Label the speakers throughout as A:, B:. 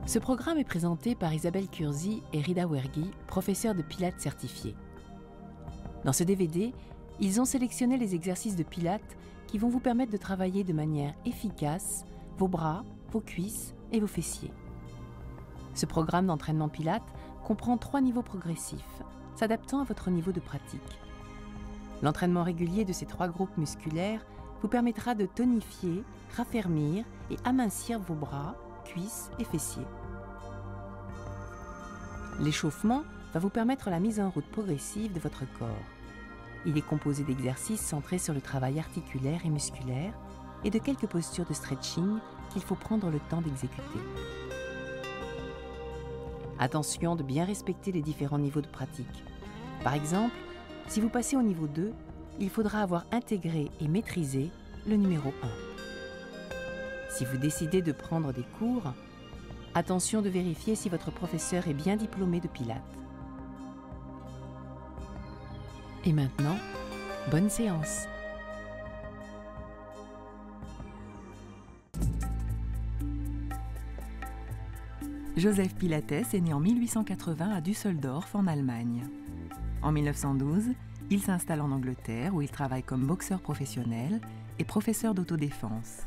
A: Ce programme est présenté par Isabelle Curzi et Rida Wergui, professeurs de Pilates certifiés. Dans ce DVD, ils ont sélectionné les exercices de Pilates qui vont vous permettre de travailler de manière efficace vos bras, vos cuisses et vos fessiers. Ce programme d'entraînement Pilates comprend 3 niveaux progressifs, s'adaptant à votre niveau de pratique. L'entraînement régulier de ces 3 groupes musculaires vous permettra de tonifier, raffermir et amincir vos bras, cuisses et fessiers. L'échauffement va vous permettre la mise en route progressive de votre corps. Il est composé d'exercices centrés sur le travail articulaire et musculaire et de quelques postures de stretching qu'il faut prendre le temps d'exécuter. Attention de bien respecter les différents niveaux de pratique. Par exemple, si vous passez au niveau 2, il faudra avoir intégré et maîtrisé le numéro 1. Si vous décidez de prendre des cours, attention de vérifier si votre professeur est bien diplômé de Pilates. Et maintenant, bonne séance!
B: Joseph Pilates est né en 1880 à Düsseldorf, en Allemagne. En 1912, il s'installe en Angleterre où il travaille comme boxeur professionnel et professeur d'autodéfense.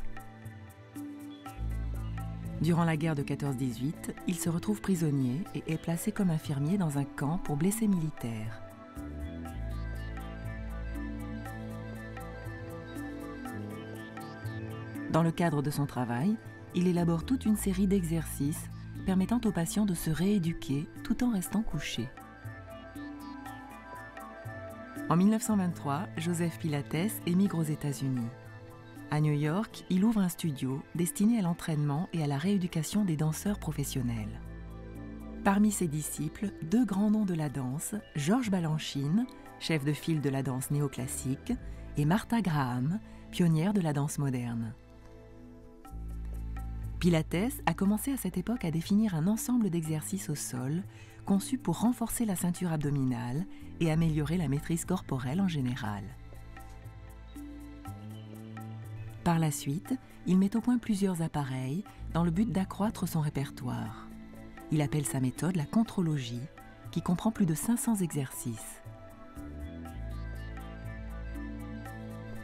B: Durant la guerre de 14-18, il se retrouve prisonnier et est placé comme infirmier dans un camp pour blessés militaires. Dans le cadre de son travail, il élabore toute une série d'exercices permettant aux patients de se rééduquer tout en restant couchés. En 1923, Joseph Pilates émigre aux États-Unis. À New York, il ouvre un studio destiné à l'entraînement et à la rééducation des danseurs professionnels. Parmi ses disciples, 2 grands noms de la danse, Georges Balanchine, chef de file de la danse néoclassique, et Martha Graham, pionnière de la danse moderne. Pilates a commencé à cette époque à définir un ensemble d'exercices au sol conçus pour renforcer la ceinture abdominale et améliorer la maîtrise corporelle en général. Par la suite, il met au point plusieurs appareils dans le but d'accroître son répertoire. Il appelle sa méthode la contrologie, qui comprend plus de 500 exercices.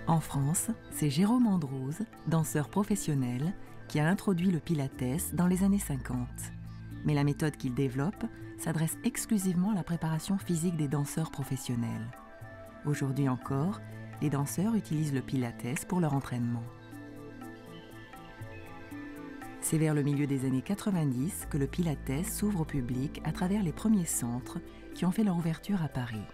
B: En France, c'est Jérôme Andrews, danseur professionnel, qui a introduit le Pilates dans les années 50. Mais la méthode qu'il développe s'adresse exclusivement à la préparation physique des danseurs professionnels. Aujourd'hui encore, les danseurs utilisent le Pilates pour leur entraînement. C'est vers le milieu des années 90 que le Pilates s'ouvre au public à travers les premiers centres qui ont fait leur ouverture à Paris.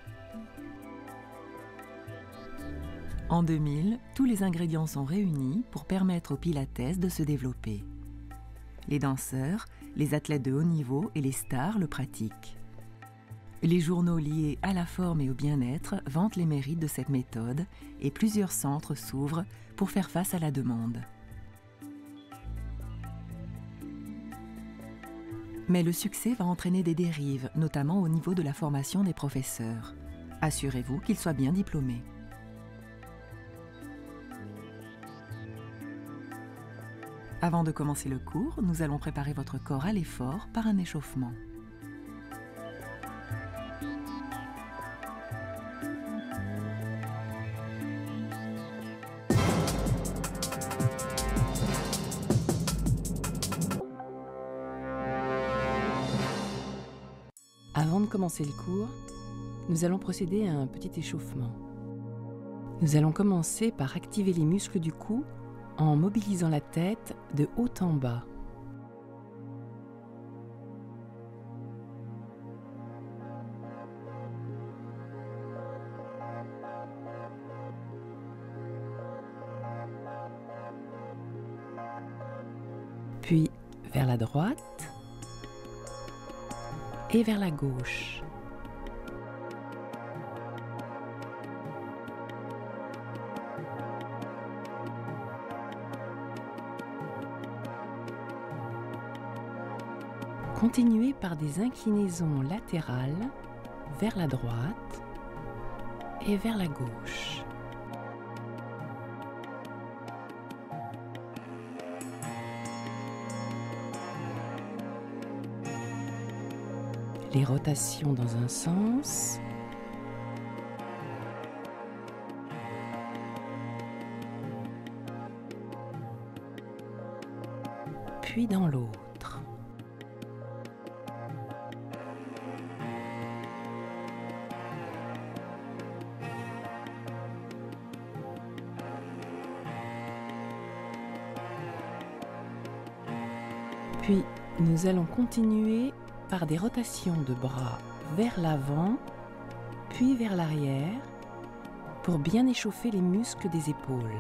B: En 2000, tous les ingrédients sont réunis pour permettre au Pilates de se développer. Les danseurs, les athlètes de haut niveau et les stars le pratiquent. Les journaux liés à la forme et au bien-être vantent les mérites de cette méthode et plusieurs centres s'ouvrent pour faire face à la demande. Mais le succès va entraîner des dérives, notamment au niveau de la formation des professeurs. Assurez-vous qu'ils soient bien diplômés. Avant de commencer le cours, nous allons préparer votre corps à l'effort par un échauffement.
A: Avant de commencer le cours, nous allons procéder à un petit échauffement. Nous allons commencer par activer les muscles du cou en mobilisant la tête de haut en bas. Puis vers la droite et vers la gauche. Continuez par des inclinaisons latérales vers la droite et vers la gauche. Les rotations dans un sens. Puis dans l'autre. Puis nous allons continuer par des rotations de bras vers l'avant, puis vers l'arrière, pour bien échauffer les muscles des épaules.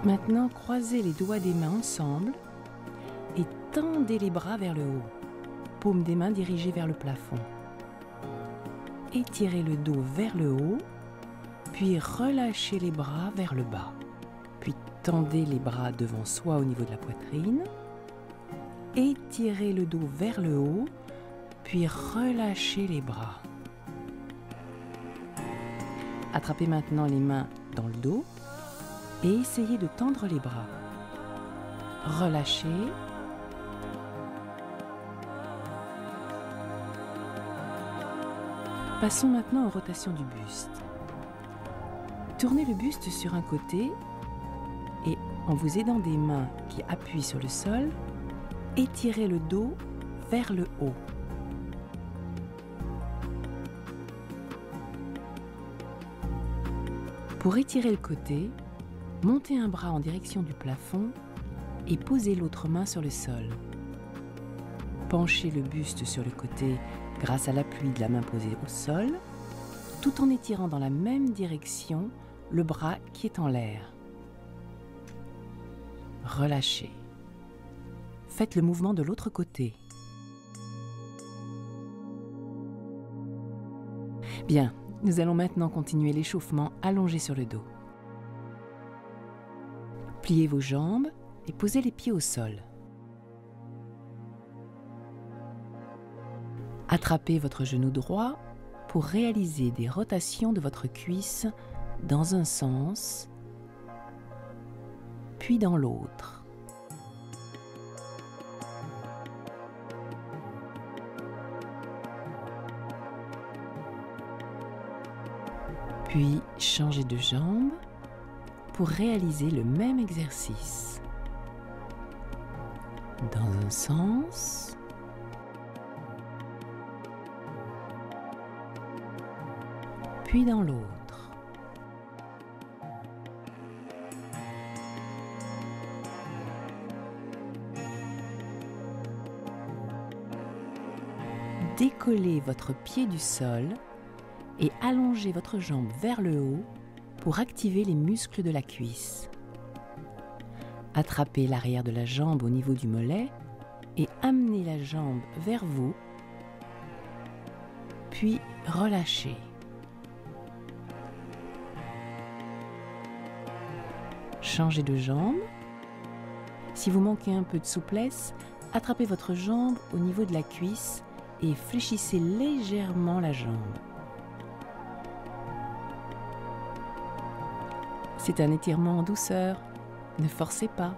A: Maintenant, croisez les doigts des mains ensemble et tendez les bras vers le haut, paume des mains dirigées vers le plafond. Étirez le dos vers le haut, puis relâchez les bras vers le bas. Puis tendez les bras devant soi au niveau de la poitrine. Étirez le dos vers le haut, puis relâchez les bras. Attrapez maintenant les mains dans le dos et essayez de tendre les bras. Relâchez. Passons maintenant aux rotations du buste. Tournez le buste sur un côté et, en vous aidant des mains qui appuient sur le sol, étirez le dos vers le haut. Pour étirer le côté, montez un bras en direction du plafond et posez l'autre main sur le sol. Penchez le buste sur le côté grâce à l'appui de la main posée au sol, tout en étirant dans la même direction le bras qui est en l'air. Relâchez. Faites le mouvement de l'autre côté. Bien, nous allons maintenant continuer l'échauffement allongé sur le dos. Pliez vos jambes et posez les pieds au sol. Attrapez votre genou droit pour réaliser des rotations de votre cuisse dans un sens, puis dans l'autre. Puis changez de jambe pour réaliser le même exercice. Dans un sens, puis dans l'autre. Décollez votre pied du sol et allongez votre jambe vers le haut pour activer les muscles de la cuisse. Attrapez l'arrière de la jambe au niveau du mollet et amenez la jambe vers vous, puis relâchez. Changez de jambe. Si vous manquez un peu de souplesse, attrapez votre jambe au niveau de la cuisse et fléchissez légèrement la jambe. C'est un étirement en douceur, ne forcez pas.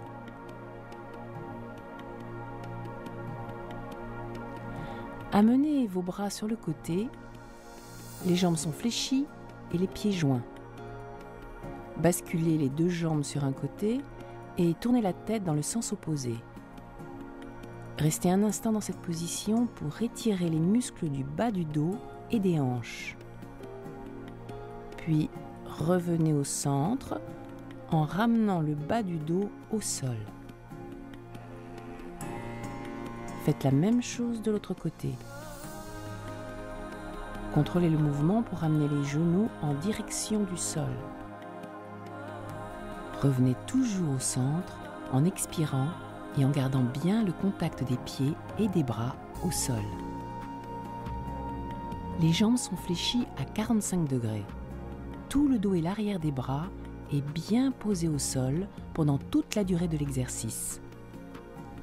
A: Amenez vos bras sur le côté, les jambes sont fléchies et les pieds joints. Basculez les deux jambes sur un côté et tournez la tête dans le sens opposé. Restez un instant dans cette position pour étirer les muscles du bas du dos et des hanches. Puis revenez au centre en ramenant le bas du dos au sol. Faites la même chose de l'autre côté. Contrôlez le mouvement pour amener les genoux en direction du sol. Revenez toujours au centre en expirant et en gardant bien le contact des pieds et des bras au sol. Les jambes sont fléchies à 45 degrés. Tout le dos et l'arrière des bras est bien posé au sol pendant toute la durée de l'exercice.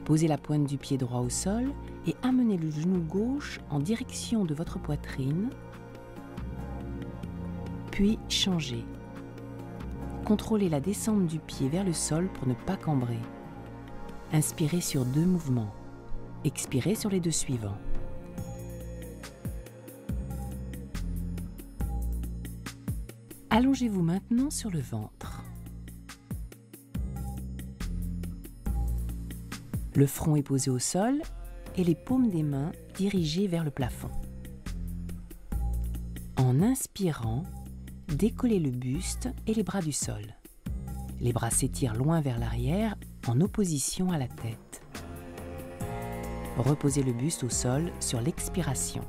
A: Posez la pointe du pied droit au sol et amenez le genou gauche en direction de votre poitrine, puis changez. Contrôlez la descente du pied vers le sol pour ne pas cambrer. Inspirez sur 2 mouvements. Expirez sur les 2 suivants. Allongez-vous maintenant sur le ventre. Le front est posé au sol et les paumes des mains dirigées vers le plafond. En inspirant, décollez le buste et les bras du sol. Les bras s'étirent loin vers l'arrière en opposition à la tête. Reposez le buste au sol sur l'expiration.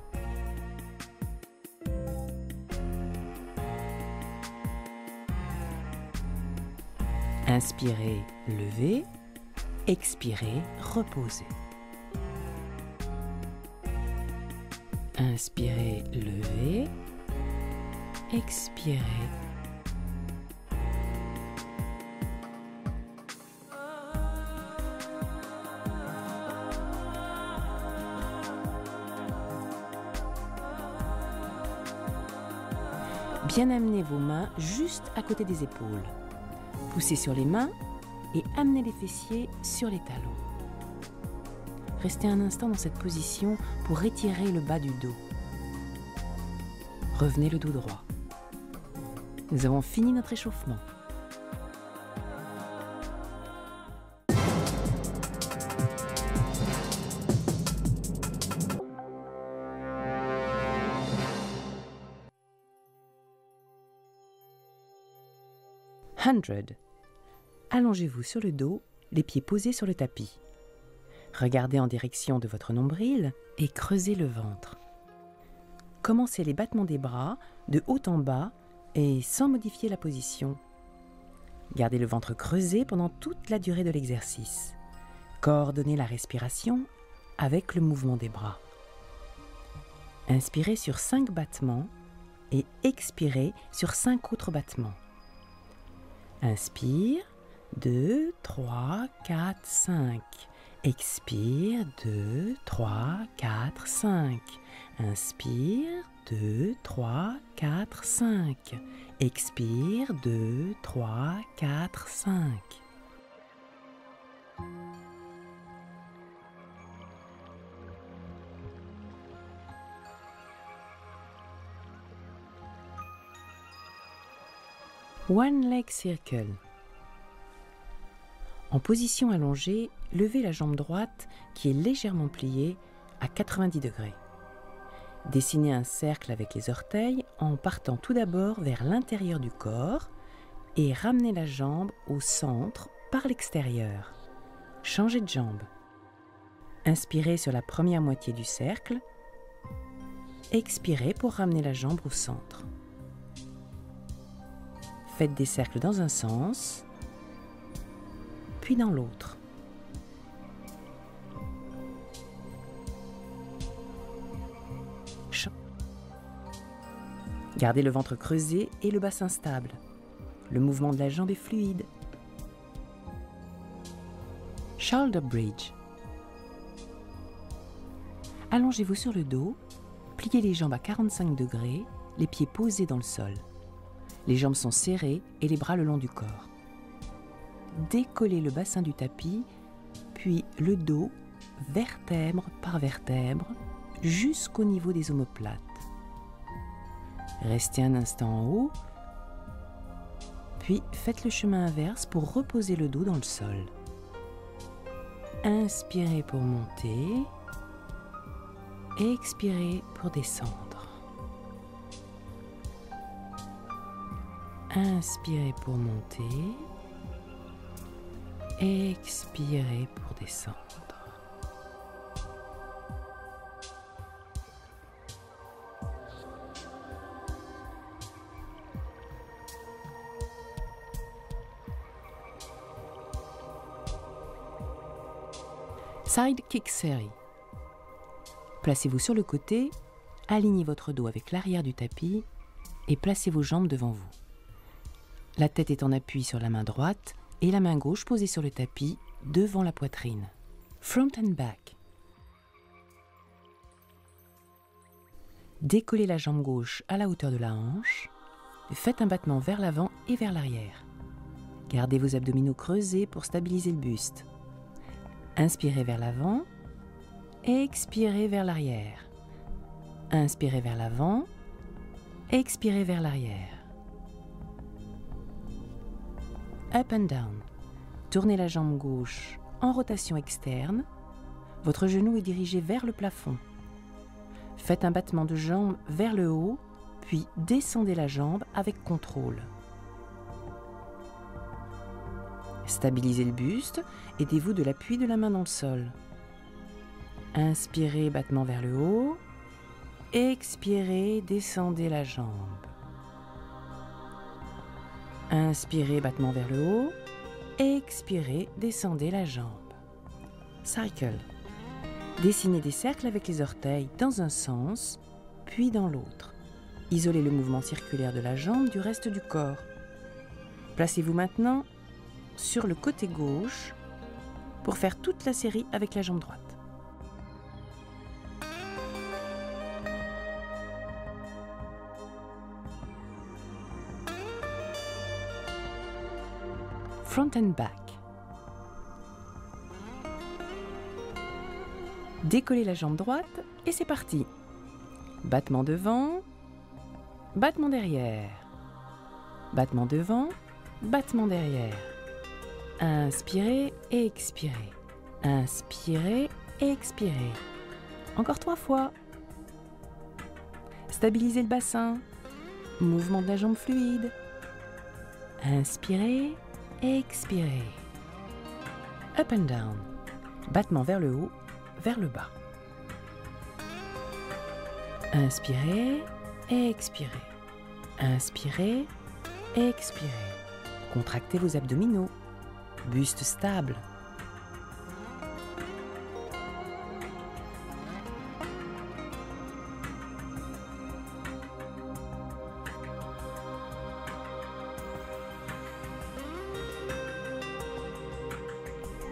A: Inspirez, levez. Expirez, reposez. Inspirez, levez. Expirez. Bien amenez vos mains juste à côté des épaules. Poussez sur les mains et amenez les fessiers sur les talons. Restez un instant dans cette position pour étirer le bas du dos. Revenez le dos droit. Nous avons fini notre échauffement. Allongez-vous sur le dos, les pieds posés sur le tapis. Regardez en direction de votre nombril et creusez le ventre. Commencez les battements des bras de haut en bas et sans modifier la position. Gardez le ventre creusé pendant toute la durée de l'exercice. Coordonnez la respiration avec le mouvement des bras. Inspirez sur 5 battements et expirez sur 5 autres battements. Inspire, 2, 3, 4, 5. Expire, 2, 3, 4, 5. Inspire, 2, 3, 4, 5. Expire, 2, 3, 4, 5. One leg circle. En position allongée, levez la jambe droite qui est légèrement pliée à 90 degrés. Dessinez un cercle avec les orteils en partant tout d'abord vers l'intérieur du corps et ramenez la jambe au centre par l'extérieur. Changez de jambe. Inspirez sur la première moitié du cercle. Expirez pour ramener la jambe au centre. Faites des cercles dans un sens, puis dans l'autre. Gardez le ventre creusé et le bassin stable. Le mouvement de la jambe est fluide. Shoulder bridge. Allongez-vous sur le dos, pliez les jambes à 45 degrés, les pieds posés dans le sol. Les jambes sont serrées et les bras le long du corps. Décollez le bassin du tapis, puis le dos, vertèbre par vertèbre, jusqu'au niveau des omoplates. Restez un instant en haut, puis faites le chemin inverse pour reposer le dos dans le sol. Inspirez pour monter, expirez pour descendre. Inspirez pour monter, expirez pour descendre. Side kick series. Placez-vous sur le côté, alignez votre dos avec l'arrière du tapis et placez vos jambes devant vous. La tête est en appui sur la main droite et la main gauche posée sur le tapis devant la poitrine. Front and back. Décollez la jambe gauche à la hauteur de la hanche. Faites un battement vers l'avant et vers l'arrière. Gardez vos abdominaux creusés pour stabiliser le buste. Inspirez vers l'avant, expirez vers l'arrière. Inspirez vers l'avant, expirez vers l'arrière. Up and down. Tournez la jambe gauche en rotation externe. Votre genou est dirigé vers le plafond. Faites un battement de jambe vers le haut, puis descendez la jambe avec contrôle. Stabilisez le buste, aidez-vous de l'appui de la main dans le sol. Inspirez, battement vers le haut. Expirez, descendez la jambe. Inspirez, battement vers le haut. Expirez, descendez la jambe. Cycle. Dessinez des cercles avec les orteils dans un sens, puis dans l'autre. Isolez le mouvement circulaire de la jambe du reste du corps. Placez-vous maintenant sur le côté gauche pour faire toute la série avec la jambe droite. Front and back. Décollez la jambe droite et c'est parti. Battement devant, battement derrière. Battement devant, battement derrière. Inspirez et expirez. Inspirez et expirez. Encore 3 fois. Stabilisez le bassin. Mouvement de la jambe fluide. Inspirez et expirez. Up and down. Battement vers le haut, vers le bas. Inspirez et expirez. Inspirez et expirez. Contractez vos abdominaux. Buste stable.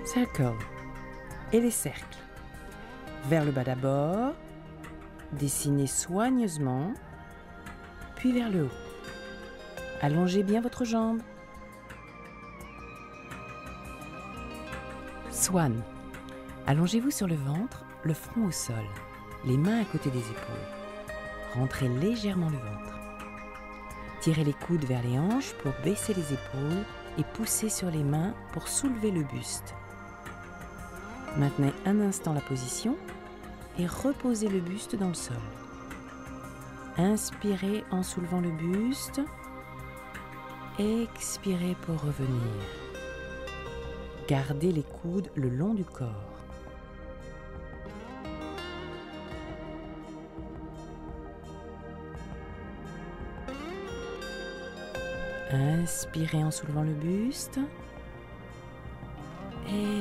A: Circle. Et les cercles. Vers le bas d'abord. Dessinez soigneusement. Puis vers le haut. Allongez bien votre jambe. Swan. Allongez-vous sur le ventre, le front au sol, les mains à côté des épaules. Rentrez légèrement le ventre. Tirez les coudes vers les hanches pour baisser les épaules et poussez sur les mains pour soulever le buste. Maintenez un instant la position et reposez le buste dans le sol. Inspirez en soulevant le buste. Expirez pour revenir. Gardez les coudes le long du corps. Inspirez en soulevant le buste.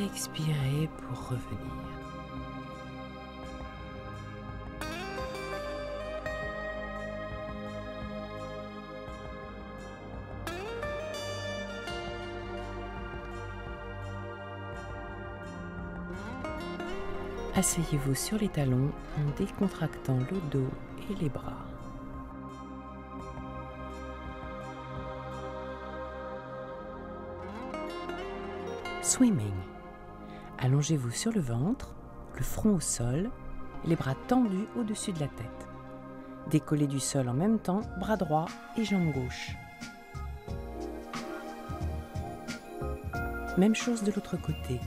A: Expirez pour revenir. Asseyez-vous sur les talons en décontractant le dos et les bras. Swimming. Allongez-vous sur le ventre, le front au sol, les bras tendus au-dessus de la tête. Décollez du sol en même temps, bras droit et jambe gauche. Même chose de l'autre côté.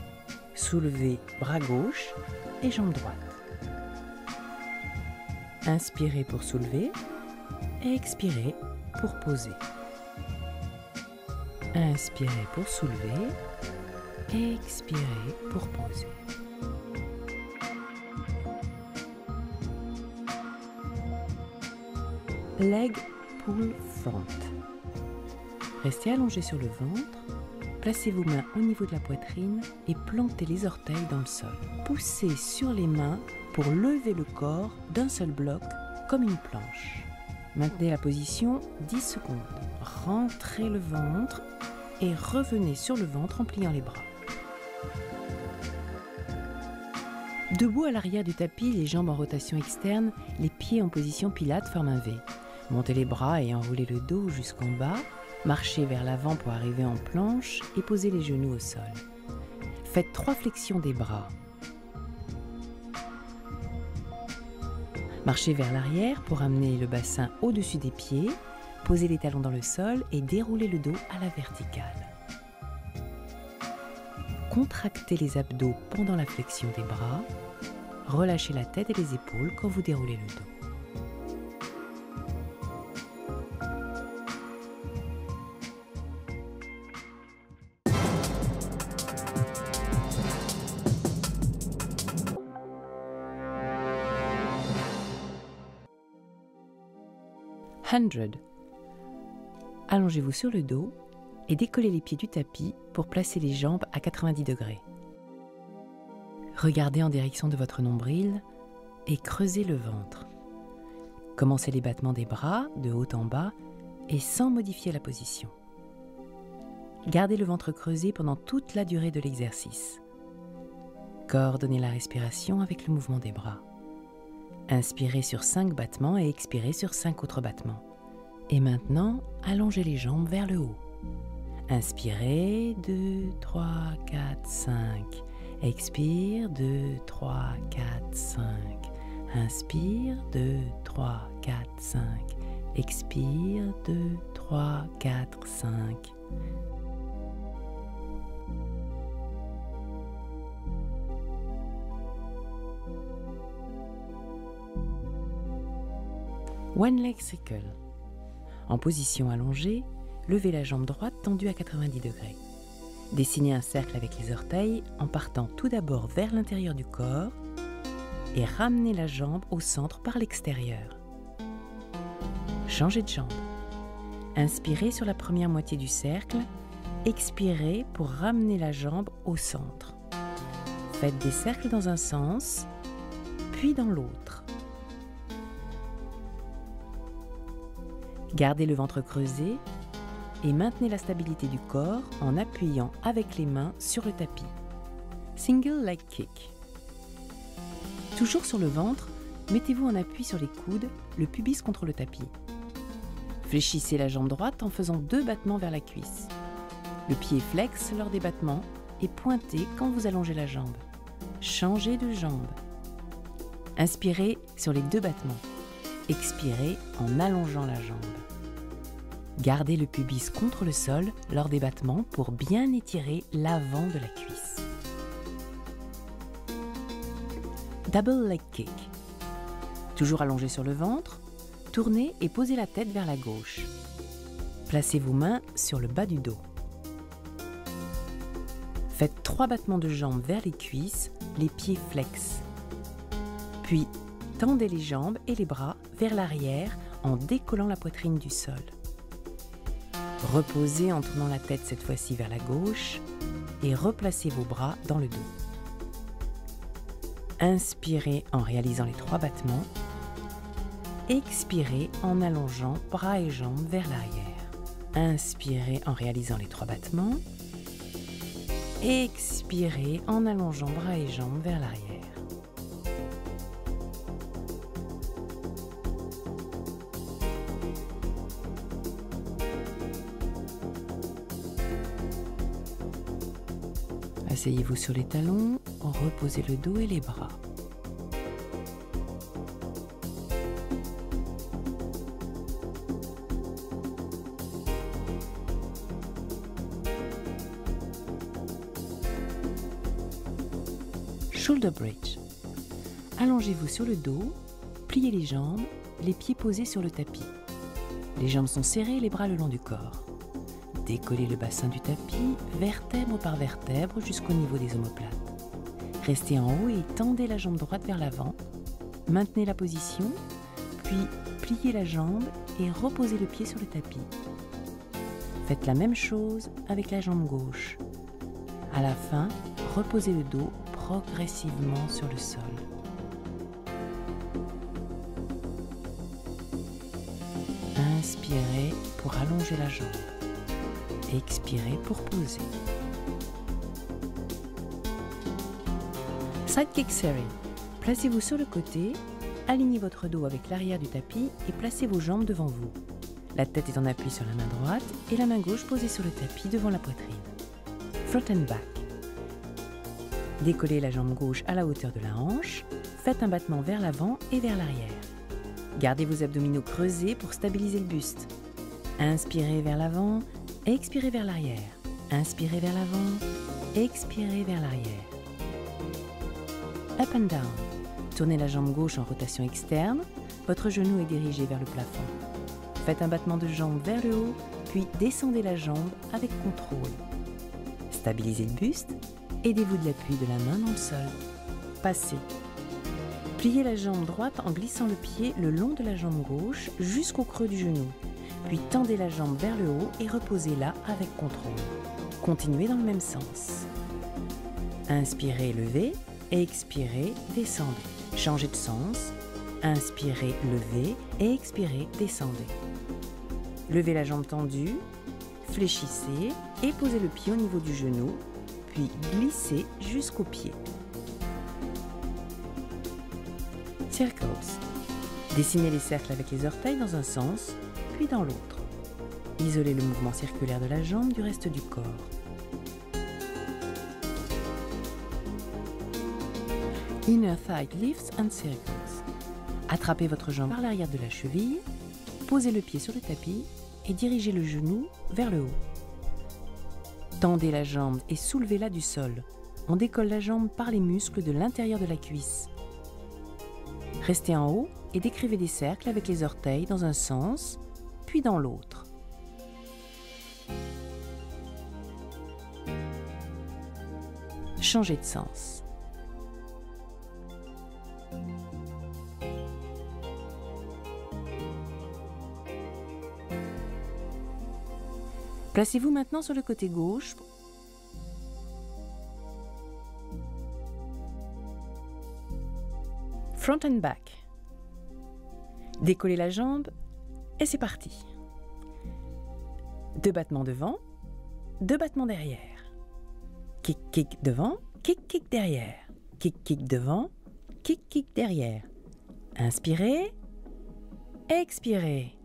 A: Soulevez bras gauche et jambe droite. Inspirez pour soulever et expirez pour poser. Inspirez pour soulever et expirez pour poser. Leg pull front. Restez allongé sur le ventre. Placez vos mains au niveau de la poitrine et plantez les orteils dans le sol. Poussez sur les mains pour lever le corps d'un seul bloc comme une planche. Maintenez la position 10 secondes. Rentrez le ventre et revenez sur le ventre en pliant les bras. Debout à l'arrière du tapis, les jambes en rotation externe, les pieds en position pilate forment un V. Montez les bras et enroulez le dos jusqu'en bas. Marchez vers l'avant pour arriver en planche et posez les genoux au sol. Faites 3 flexions des bras. Marchez vers l'arrière pour amener le bassin au-dessus des pieds. Posez les talons dans le sol et déroulez le dos à la verticale. Contractez les abdos pendant la flexion des bras. Relâchez la tête et les épaules quand vous déroulez le dos. Allongez-vous sur le dos et décollez les pieds du tapis pour placer les jambes à 90 degrés. Regardez en direction de votre nombril et creusez le ventre. Commencez les battements des bras de haut en bas et sans modifier la position. Gardez le ventre creusé pendant toute la durée de l'exercice. Coordonnez la respiration avec le mouvement des bras. Inspirez sur 5 battements et expirez sur 5 autres battements. Et maintenant, allongez les jambes vers le haut. Inspirez, 2, 3, 4, 5. Expire, 2, 3, 4, 5. Inspire, 2, 3, 4, 5. Expire, 2, 3, 4, 5. One leg circle. En position allongée, levez la jambe droite tendue à 90 degrés. Dessinez un cercle avec les orteils en partant tout d'abord vers l'intérieur du corps et ramenez la jambe au centre par l'extérieur. Changez de jambe. Inspirez sur la première moitié du cercle, expirez pour ramener la jambe au centre. Faites des cercles dans un sens, puis dans l'autre. Gardez le ventre creusé et maintenez la stabilité du corps en appuyant avec les mains sur le tapis. Single leg kick. Toujours sur le ventre, mettez-vous en appui sur les coudes, le pubis contre le tapis. Fléchissez la jambe droite en faisant 2 battements vers la cuisse. Le pied flex lors des battements et pointez quand vous allongez la jambe. Changez de jambe. Inspirez sur les 2 battements. Expirez en allongeant la jambe. Gardez le pubis contre le sol lors des battements pour bien étirer l'avant de la cuisse. Double leg kick. Toujours allongé sur le ventre, tournez et posez la tête vers la gauche. Placez vos mains sur le bas du dos. Faites 3 battements de jambes vers les cuisses, les pieds flex. Puis, tendez les jambes et les bras vers l'arrière en décollant la poitrine du sol. Reposez en tournant la tête cette fois-ci vers la gauche et replacez vos bras dans le dos. Inspirez en réalisant les 3 battements. Expirez en allongeant bras et jambes vers l'arrière. Inspirez en réalisant les 3 battements. Expirez en allongeant bras et jambes vers l'arrière. Asseyez-vous sur les talons, reposez le dos et les bras. Shoulder bridge. Allongez-vous sur le dos, pliez les jambes, les pieds posés sur le tapis. Les jambes sont serrées et les bras le long du corps. Décollez le bassin du tapis, vertèbre par vertèbre jusqu'au niveau des omoplates. Restez en haut et tendez la jambe droite vers l'avant. Maintenez la position, puis pliez la jambe et reposez le pied sur le tapis. Faites la même chose avec la jambe gauche. À la fin, reposez le dos progressivement sur le sol. Inspirez pour allonger la jambe. Expirez pour poser. Sidekick Seri. Placez-vous sur le côté, alignez votre dos avec l'arrière du tapis et placez vos jambes devant vous. La tête est en appui sur la main droite et la main gauche posée sur le tapis devant la poitrine. Front and back. Décollez la jambe gauche à la hauteur de la hanche. Faites un battement vers l'avant et vers l'arrière. Gardez vos abdominaux creusés pour stabiliser le buste. Inspirez vers l'avant, expirez vers l'arrière. Inspirez vers l'avant, expirez vers l'arrière. Up and down. Tournez la jambe gauche en rotation externe. Votre genou est dirigé vers le plafond. Faites un battement de jambe vers le haut, puis descendez la jambe avec contrôle. Stabilisez le buste. Aidez-vous de l'appui de la main dans le sol. Passez. Pliez la jambe droite en glissant le pied le long de la jambe gauche jusqu'au creux du genou. Puis tendez la jambe vers le haut et reposez-la avec contrôle. Continuez dans le même sens. Inspirez, levez. Expirez, descendez. Changez de sens. Inspirez, levez. Expirez, descendez. Levez la jambe tendue. Fléchissez et posez le pied au niveau du genou. Puis glissez jusqu'au pied. Circles. Dessinez les cercles avec les orteils dans un sens, puis dans l'autre. Isolez le mouvement circulaire de la jambe du reste du corps. Inner thigh lifts and circles. Attrapez votre jambe par l'arrière de la cheville, posez le pied sur le tapis et dirigez le genou vers le haut. Tendez la jambe et soulevez-la du sol. On décolle la jambe par les muscles de l'intérieur de la cuisse. Restez en haut et décrivez des cercles avec les orteils dans un sens, puis dans l'autre. Changez de sens. Placez-vous maintenant sur le côté gauche. Front and back. Décollez la jambe et c'est parti. 2 battements devant, 2 battements derrière. Kick, kick devant, kick, kick derrière. Kick, kick devant, kick, kick derrière. Inspirez, expirez.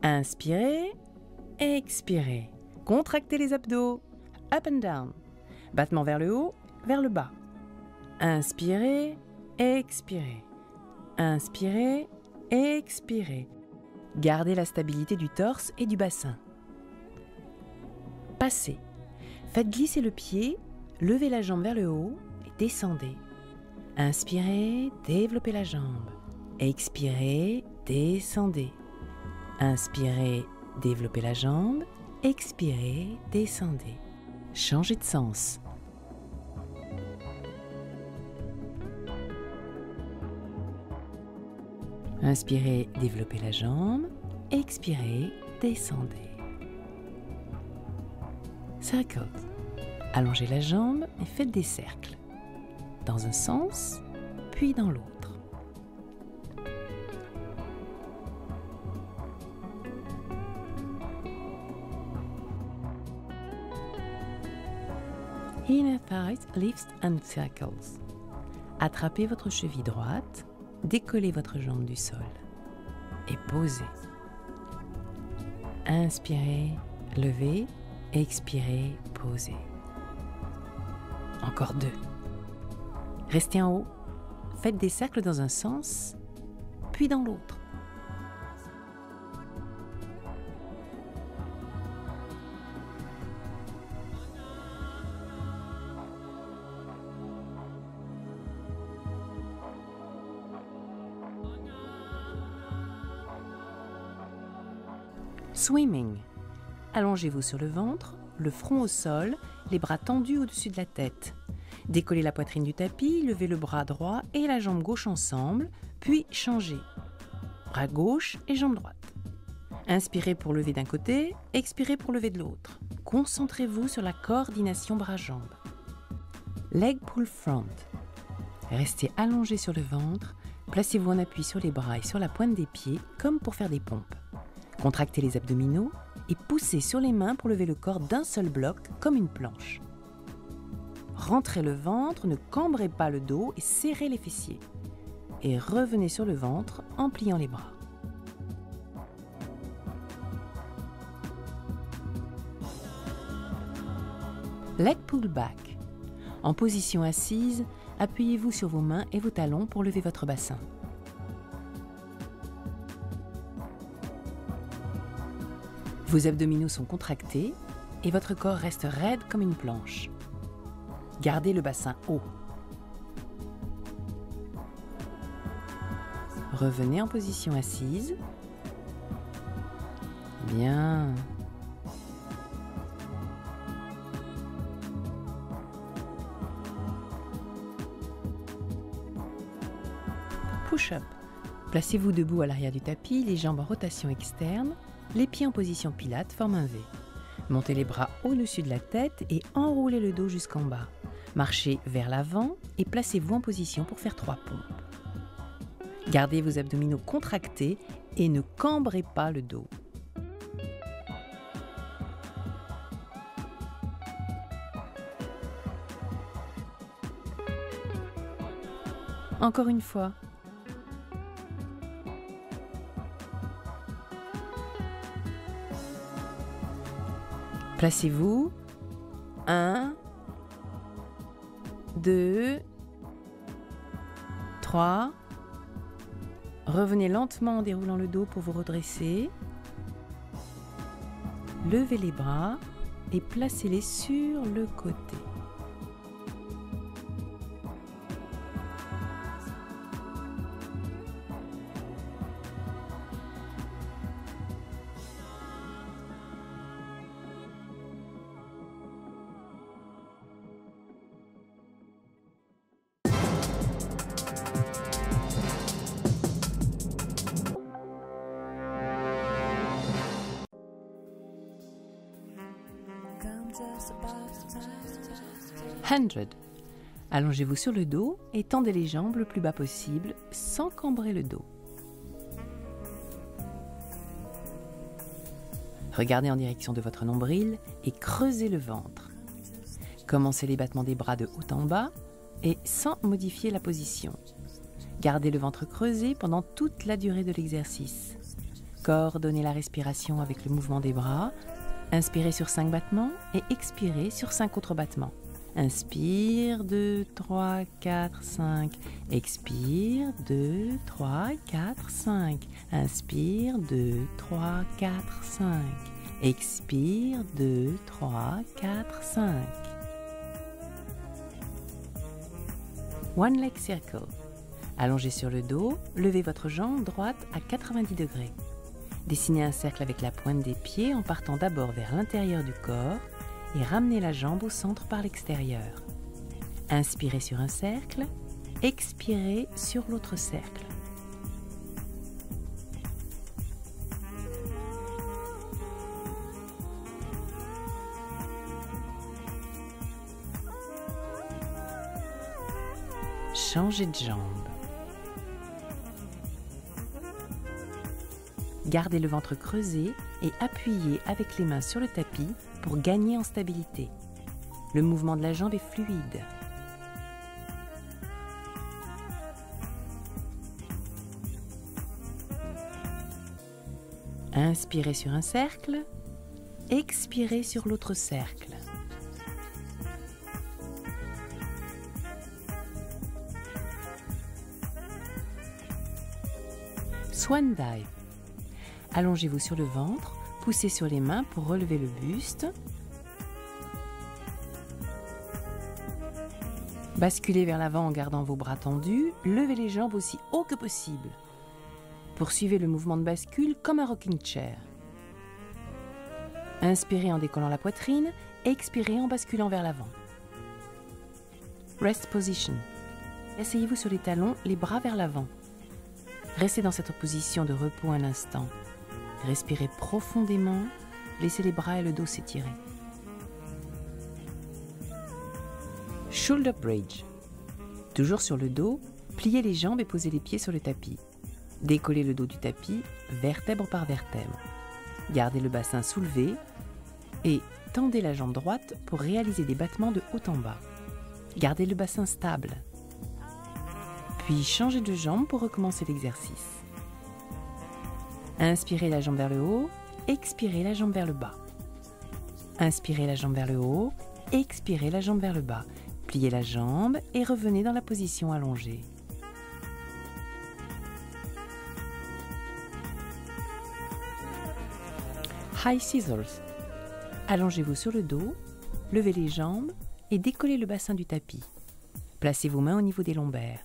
A: Inspirez, expirez. Contractez les abdos. Up and down. Battement vers le haut, vers le bas. Inspirez, expirez. Inspirez, expirez. Gardez la stabilité du torse et du bassin. Passez. Faites glisser le pied, levez la jambe vers le haut et descendez. Inspirez, développez la jambe. Expirez, descendez. Inspirez, développez la jambe. Expirez, descendez. Changez de sens. Inspirez, développez la jambe. Expirez, descendez. Circles. Allongez la jambe et faites des cercles. Dans un sens, puis dans l'autre. Inner thighs lifts and circles. Attrapez votre cheville droite, décollez votre jambe du sol et posez. Inspirez, levez, expirez, posez. Encore 2. Restez en haut, faites des cercles dans un sens, puis dans l'autre. Swimming. Allongez-vous sur le ventre, le front au sol, les bras tendus au-dessus de la tête. Décollez la poitrine du tapis, levez le bras droit et la jambe gauche ensemble, puis changez. Bras gauche et jambe droite. Inspirez pour lever d'un côté, expirez pour lever de l'autre. Concentrez-vous sur la coordination bras-jambes. Leg pull front. Restez allongé sur le ventre, placez-vous en appui sur les bras et sur la pointe des pieds comme pour faire des pompes. Contractez les abdominaux et poussez sur les mains pour lever le corps d'un seul bloc comme une planche. Rentrez le ventre, ne cambrez pas le dos et serrez les fessiers. et revenez sur le ventre en pliant les bras. Leg pull back. En position assise, appuyez-vous sur vos mains et vos talons pour lever votre bassin. Vos abdominaux sont contractés et votre corps reste raide comme une planche. Gardez le bassin haut. Revenez en position assise. Bien. Push-up. Placez-vous debout à l'arrière du tapis, les jambes en rotation externe, les pieds en position pilates forment un V. Montez les bras au-dessus de la tête et enroulez le dos jusqu'en bas. Marchez vers l'avant et placez-vous en position pour faire 3 pompes. Gardez vos abdominaux contractés et ne cambrez pas le dos. Encore une fois. Placez-vous. 1, 2, 3. Revenez lentement en déroulant le dos pour vous redresser. Levez les bras et placez-les sur le côté. Hundred. Allongez-vous sur le dos et tendez les jambes le plus bas possible sans cambrer le dos. Regardez en direction de votre nombril et creusez le ventre. Commencez les battements des bras de haut en bas et sans modifier la position. Gardez le ventre creusé pendant toute la durée de l'exercice. Coordonnez la respiration avec le mouvement des bras. Inspirez sur 5 battements et expirez sur 5 autres battements. Inspire, 2, 3, 4, 5. Expire, 2, 3, 4, 5. Inspire, 2, 3, 4, 5. Expire, 2, 3, 4, 5. One leg circle. Allongez sur le dos, levez votre jambe droite à 90 degrés. Dessinez un cercle avec la pointe des pieds en partant d'abord vers l'intérieur du corps et ramenez la jambe au centre par l'extérieur. Inspirez sur un cercle, expirez sur l'autre cercle. Changez de jambe. Gardez le ventre creusé et appuyez avec les mains sur le tapis pour gagner en stabilité. Le mouvement de la jambe est fluide. Inspirez sur un cercle, expirez sur l'autre cercle. Swan dive. Allongez-vous sur le ventre, poussez sur les mains pour relever le buste. Basculez vers l'avant en gardant vos bras tendus, levez les jambes aussi haut que possible. Poursuivez le mouvement de bascule comme un rocking chair. Inspirez en décollant la poitrine, expirez en basculant vers l'avant. Rest position. Asseyez-vous sur les talons, les bras vers l'avant. Restez dans cette position de repos un instant. Respirez profondément, laissez les bras et le dos s'étirer. Shoulder bridge. Toujours sur le dos, pliez les jambes et posez les pieds sur le tapis. Décollez le dos du tapis, vertèbre par vertèbre. Gardez le bassin soulevé et tendez la jambe droite pour réaliser des battements de haut en bas. Gardez le bassin stable. Puis changez de jambe pour recommencer l'exercice. Inspirez la jambe vers le haut, expirez la jambe vers le bas. Inspirez la jambe vers le haut, expirez la jambe vers le bas. Pliez la jambe et revenez dans la position allongée. High Scissors. Allongez-vous sur le dos, levez les jambes et décollez le bassin du tapis. Placez vos mains au niveau des lombaires.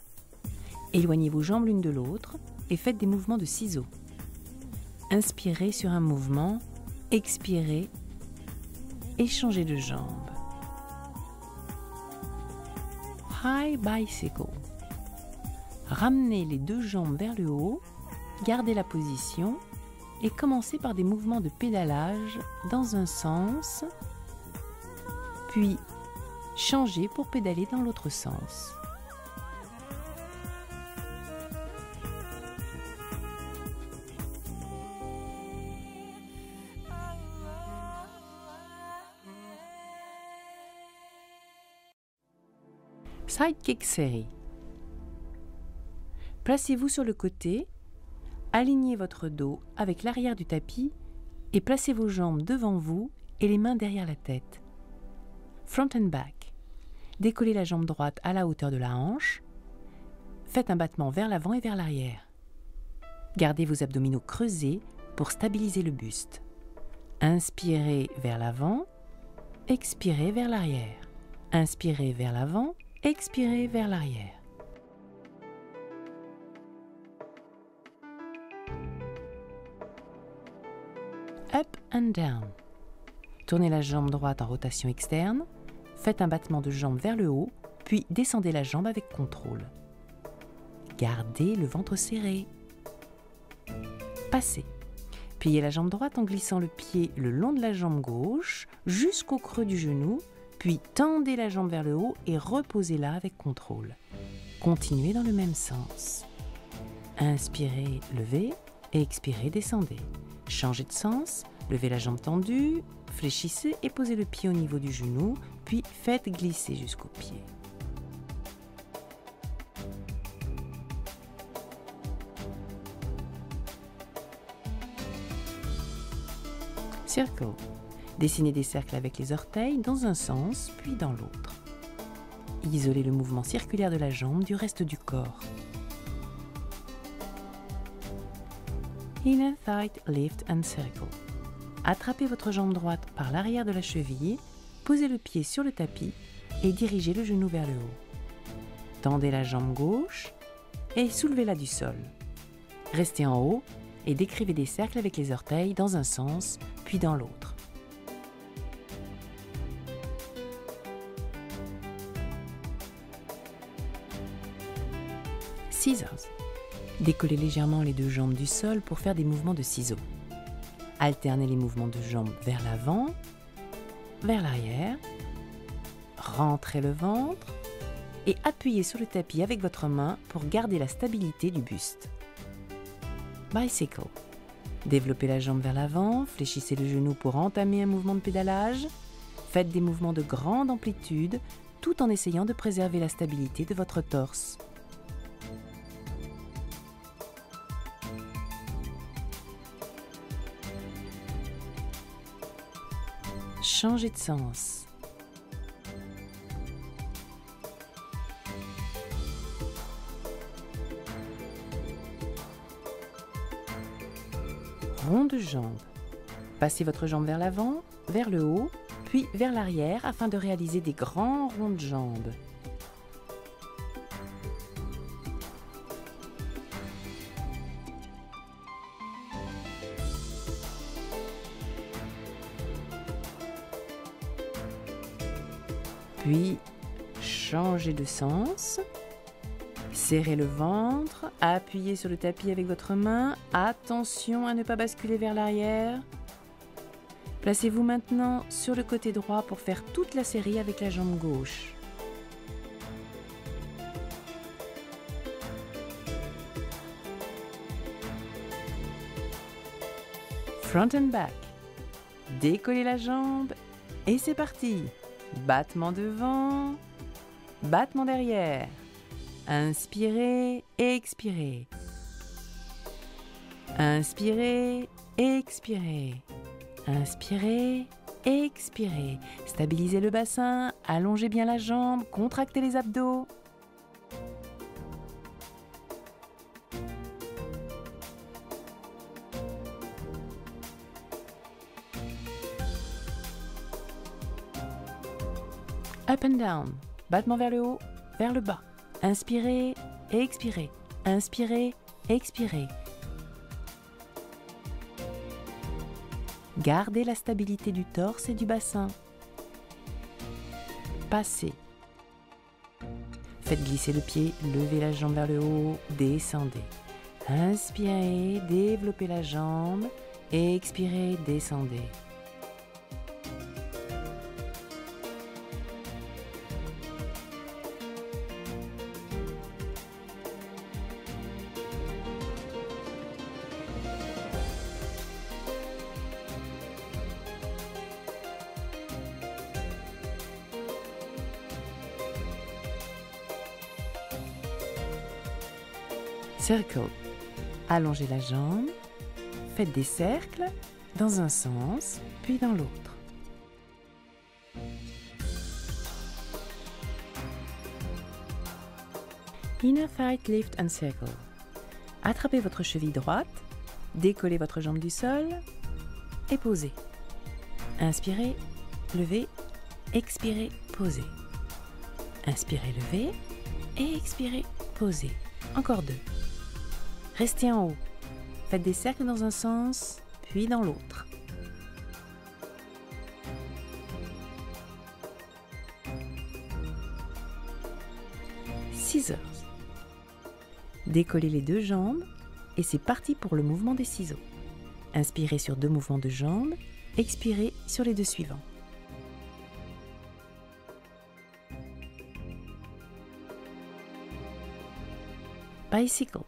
A: Éloignez vos jambes l'une de l'autre et faites des mouvements de ciseaux. Inspirez sur un mouvement, expirez et changez de jambe. High Bicycle. Ramenez les deux jambes vers le haut, gardez la position et commencez par des mouvements de pédalage dans un sens, puis changez pour pédaler dans l'autre sens. Sidekick série. Placez-vous sur le côté, alignez votre dos avec l'arrière du tapis et placez vos jambes devant vous et les mains derrière la tête. Front and back. Décollez la jambe droite à la hauteur de la hanche. Faites un battement vers l'avant et vers l'arrière. Gardez vos abdominaux creusés pour stabiliser le buste. Inspirez vers l'avant, expirez vers l'arrière. Inspirez vers l'avant, expirez vers l'arrière. Up and down. Tournez la jambe droite en rotation externe, faites un battement de jambe vers le haut, puis descendez la jambe avec contrôle. Gardez le ventre serré. Passez. Pliez la jambe droite en glissant le pied le long de la jambe gauche jusqu'au creux du genou, puis tendez la jambe vers le haut et reposez-la avec contrôle. Continuez dans le même sens. Inspirez, levez, et expirez, descendez. Changez de sens, levez la jambe tendue, fléchissez et posez le pied au niveau du genou, puis faites glisser jusqu'au pied. Circle. Dessinez des cercles avec les orteils dans un sens, puis dans l'autre. Isolez le mouvement circulaire de la jambe du reste du corps. Inner thigh lift and circle. Attrapez votre jambe droite par l'arrière de la cheville, posez le pied sur le tapis et dirigez le genou vers le haut. Tendez la jambe gauche et soulevez-la du sol. Restez en haut et décrivez des cercles avec les orteils dans un sens, puis dans l'autre. Scissors. Décollez légèrement les deux jambes du sol pour faire des mouvements de ciseaux. Alternez les mouvements de jambes vers l'avant, vers l'arrière, rentrez le ventre et appuyez sur le tapis avec votre main pour garder la stabilité du buste. Bicycle. Développez la jambe vers l'avant, fléchissez le genou pour entamer un mouvement de pédalage. Faites des mouvements de grande amplitude tout en essayant de préserver la stabilité de votre torse. Changez de sens. Rond de jambe. Passez votre jambe vers l'avant, vers le haut, puis vers l'arrière afin de réaliser des grands ronds de jambes. Puis, changez de sens. Serrez le ventre, appuyez sur le tapis avec votre main. Attention à ne pas basculer vers l'arrière. Placez-vous maintenant sur le côté droit pour faire toute la série avec la jambe gauche. Front and back. Décollez la jambe et c'est parti. Battement devant, battement derrière. Inspirez, expirez. Inspirez, expirez. Inspirez, expirez. Stabilisez le bassin, allongez bien la jambe, contractez les abdos. Up and down, battement vers le haut, vers le bas. Inspirez, expirez. Inspirez, expirez. Gardez la stabilité du torse et du bassin. Passez. Faites glisser le pied, levez la jambe vers le haut, descendez. Inspirez, développez la jambe, expirez, descendez. Circle. Allongez la jambe, faites des cercles dans un sens, puis dans l'autre. Inner thigh lift and circle. Attrapez votre cheville droite, décollez votre jambe du sol et posez. Inspirez, levez, expirez, posez. Inspirez, levez et expirez, posez. Encore 2. Restez en haut. Faites des cercles dans un sens, puis dans l'autre. Scissors. Décollez les 2 jambes et c'est parti pour le mouvement des ciseaux. Inspirez sur 2 mouvements de jambes, expirez sur les 2 suivants. Bicycle.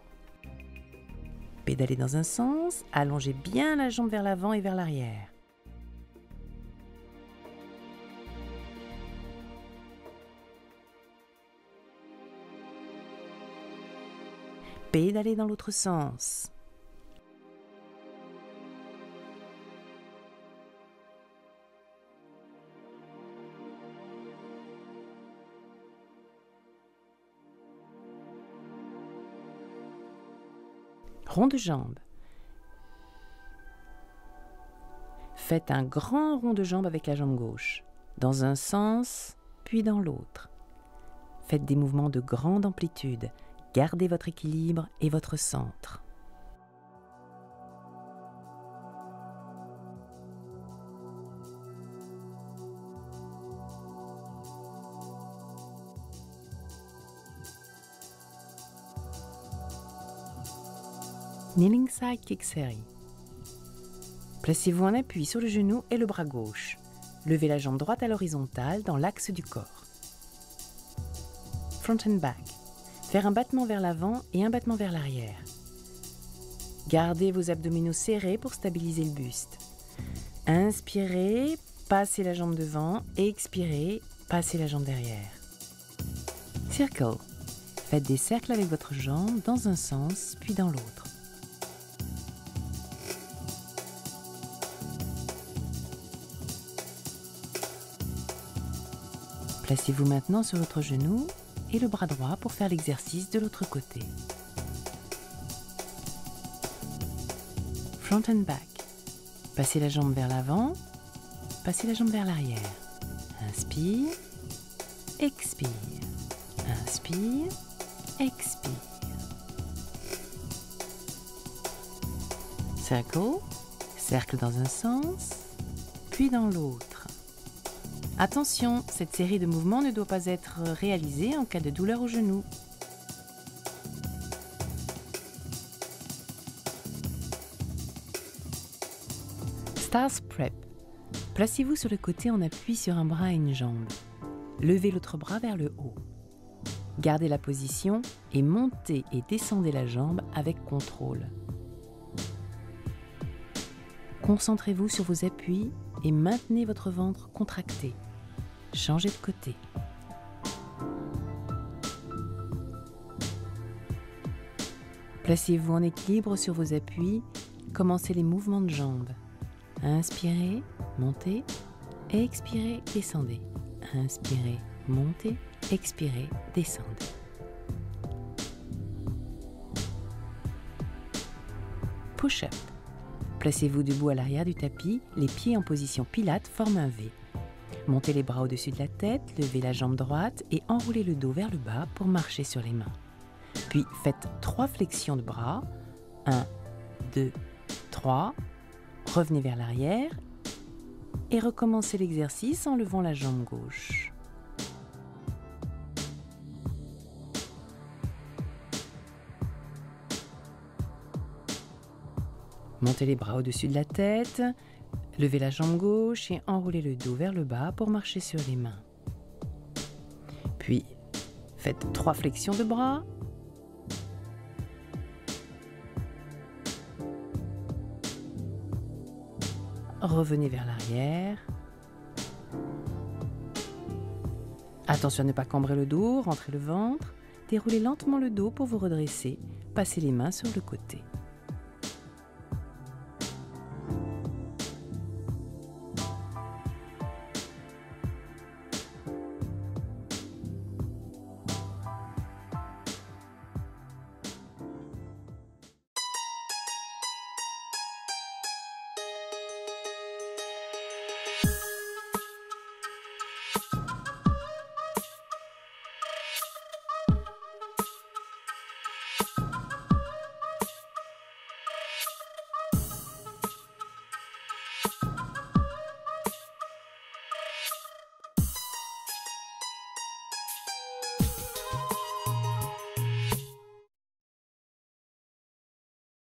A: Pédalez dans un sens, allongez bien la jambe vers l'avant et vers l'arrière. Pédalez dans l'autre sens. Rond de jambe. Faites un grand rond de jambe avec la jambe gauche, dans un sens, puis dans l'autre. Faites des mouvements de grande amplitude. Gardez votre équilibre et votre centre. Kneeling side kick série. Placez-vous en appui sur le genou et le bras gauche. Levez la jambe droite à l'horizontale dans l'axe du corps. Front and back. Faire un battement vers l'avant et un battement vers l'arrière. Gardez vos abdominaux serrés pour stabiliser le buste. Inspirez, passez la jambe devant, expirez, passez la jambe derrière. Circle. Faites des cercles avec votre jambe dans un sens puis dans l'autre. Placez-vous maintenant sur l'autre genou et le bras droit pour faire l'exercice de l'autre côté. Front and back. Passez la jambe vers l'avant, passez la jambe vers l'arrière. Inspire, expire. Inspire, expire. Circle. Cercle dans un sens, puis dans l'autre. Attention, cette série de mouvements ne doit pas être réalisée en cas de douleur au genou. Stars Prep. Placez-vous sur le côté en appui sur un bras et une jambe. Levez l'autre bras vers le haut. Gardez la position et montez et descendez la jambe avec contrôle. Concentrez-vous sur vos appuis et maintenez votre ventre contracté. Changez de côté. Placez-vous en équilibre sur vos appuis. Commencez les mouvements de jambes. Inspirez, montez. Expirez, descendez. Inspirez, montez. Expirez, descendez. Push-up. Placez-vous debout à l'arrière du tapis, les pieds en position Pilates forment un V. Montez les bras au-dessus de la tête, levez la jambe droite et enroulez le dos vers le bas pour marcher sur les mains. Puis faites 3 flexions de bras. 1, 2, 3. Revenez vers l'arrière et recommencez l'exercice en levant la jambe gauche. Montez les bras au-dessus de la tête, levez la jambe gauche et enroulez le dos vers le bas pour marcher sur les mains. Puis, faites 3 flexions de bras. Revenez vers l'arrière. Attention à ne pas cambrer le dos, rentrez le ventre. Déroulez lentement le dos pour vous redresser. Passez les mains sur le côté.